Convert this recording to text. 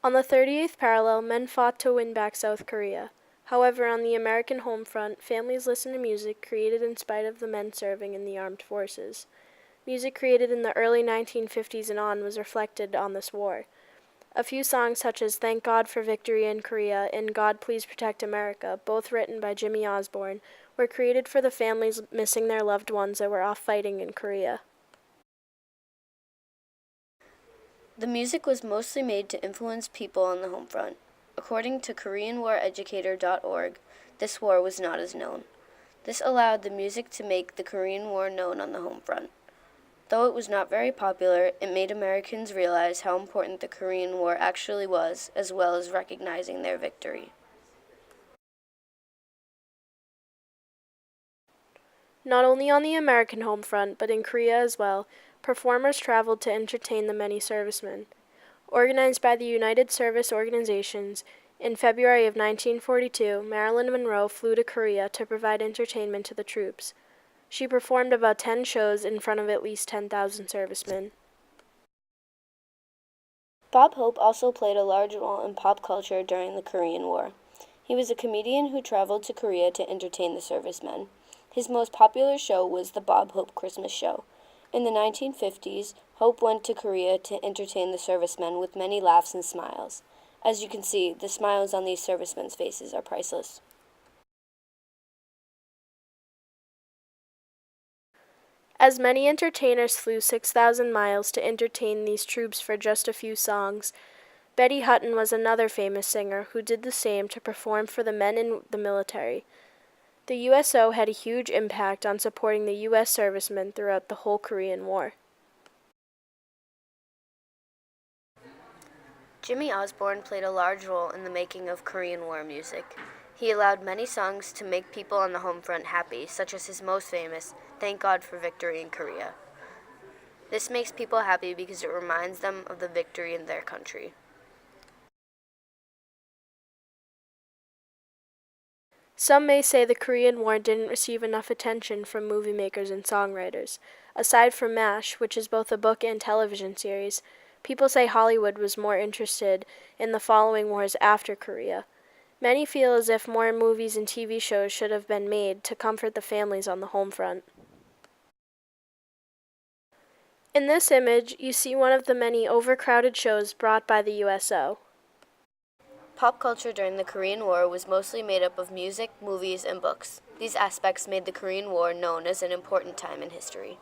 On the 38th parallel, men fought to win back South Korea. However, on the American home front, families listened to music created in spite of the men serving in the armed forces. Music created in the early 1950s and on was reflected on this war. A few songs such as Thank God for Victory in Korea and God Please Protect America, both written by Jimmy Osborne, were created for the families missing their loved ones that were off fighting in Korea. The music was mostly made to influence people on the home front. According to KoreanWarEducator.org, this war was not as known. This allowed the music to make the Korean War known on the home front. Though it was not very popular, it made Americans realize how important the Korean War actually was, as well as recognizing their victory. Not only on the American home front, but in Korea as well, performers traveled to entertain the many servicemen. Organized by the United Service Organizations, in February of 1942, Marilyn Monroe flew to Korea to provide entertainment to the troops. She performed about 10 shows in front of at least 10,000 servicemen. Bob Hope also played a large role in pop culture during the Korean War. He was a comedian who traveled to Korea to entertain the servicemen. His most popular show was the Bob Hope Christmas Show. In the 1950s, Hope went to Korea to entertain the servicemen with many laughs and smiles. As you can see, the smiles on these servicemen's faces are priceless. As many entertainers flew 6,000 miles to entertain these troops for just a few songs, Betty Hutton was another famous singer who did the same to perform for the men in the military. The USO had a huge impact on supporting the U.S. servicemen throughout the whole Korean War. Jimmy Osborne played a large role in the making of Korean War music. He allowed many songs to make people on the home front happy, such as his most famous, Thank God for Victory in Korea. This makes people happy because it reminds them of the victory in their country. Some may say the Korean War didn't receive enough attention from movie makers and songwriters. Aside from MASH, which is both a book and television series, people say Hollywood was more interested in the following wars after Korea. Many feel as if more movies and TV shows should have been made to comfort the families on the home front. In this image, you see one of the many overcrowded shows brought by the USO. Pop culture during the Korean War was mostly made up of music, movies, and books. These aspects made the Korean War known as an important time in history.